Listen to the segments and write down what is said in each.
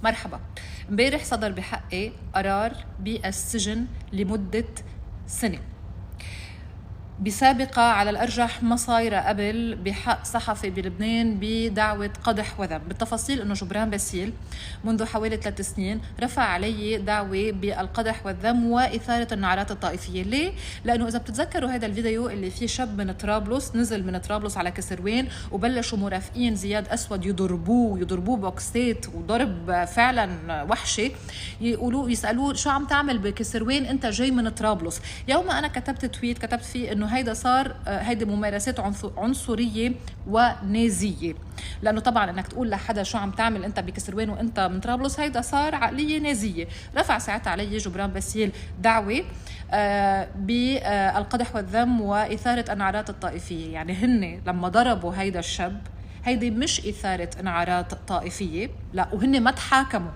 مرحبا. امبارح صدر بحقي قرار بالسجن لمدة سنة بسابقة على الأرجح ما صايرة قبل بحق صحفي بلبنان بدعوة قدح وذم. بالتفاصيل أنه جبران باسيل منذ حوالي 3 سنين رفع علي دعوة بالقدح والذم وإثارة النعرات الطائفية. ليه؟ لأنه إذا بتتذكروا هذا الفيديو اللي فيه شاب من طرابلس نزل من طرابلس على كسروين وبلشوا مرافقين زياد أسود يضربوه بوكسات وضرب فعلا وحشي، يسألوه شو عم تعمل بكسروين أنت جاي من طرابلس. يوم أنا كتبت تويت كتبت فيه أنه هيدا صار هيدي ممارسات عنصرية ونازية، لأنه طبعا أنك تقول لحدا شو عم تعمل أنت بكسروين وأنت من طرابلس هيدا صار عقلية نازية. رفع ساعتها علي جبران باسيل دعوة بالقدح والذم وإثارة النعرات الطائفية. يعني هن لما ضربوا هيدا الشاب هيدي مش إثارة انعارات طائفية، لا، وهن ما تحاكموا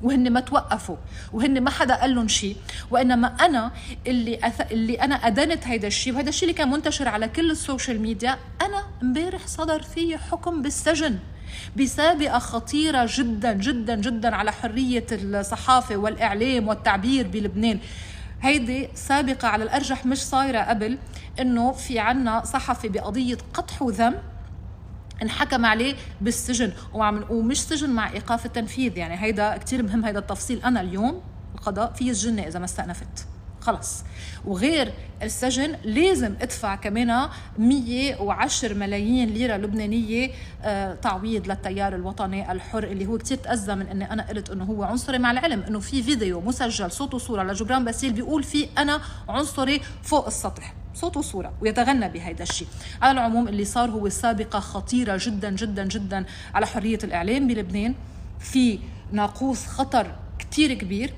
وهن ما توقفوا وهن ما حدا قال لهم شيء، وانما انا اللي انا ادنت هيدا الشيء، وهذا الشيء اللي كان منتشر على كل السوشيال ميديا. انا امبارح صدر في حكم بالسجن بسابقة خطيرة جدا جدا جدا على حرية الصحافة والإعلام والتعبير بلبنان. هيدي سابقة على الأرجح مش صايرة قبل، إنه في عنا صحفي بقضية قدح وذم انحكم عليه بالسجن ومش سجن مع إيقاف التنفيذ. يعني هيدا كتير مهم، هيدا التفصيل. أنا اليوم القضاء في يسجنني إذا ما استأنفت خلص، وغير السجن لازم ادفع كمان 110 ملايين ليرة لبنانية تعويض للتيار الوطني الحر اللي هو كتير تأذى من اني انا قلت انه هو عنصري، مع العلم انه في فيديو مسجل صوت وصورة لجبران باسيل بيقول فيه انا عنصري فوق السطح، صوت وصورة، ويتغنى بهيدا الشيء. على العموم اللي صار هو سابقة خطيرة جدا جدا جدا على حرية الإعلام بلبنان، في ناقوس خطر كتير كبير.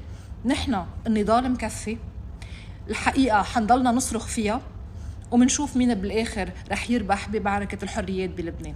نحن النضال مكفي، الحقيقة حنضلنا نصرخ فيها ومنشوف مين بالآخر رح يربح بمعركة الحريات بلبنان.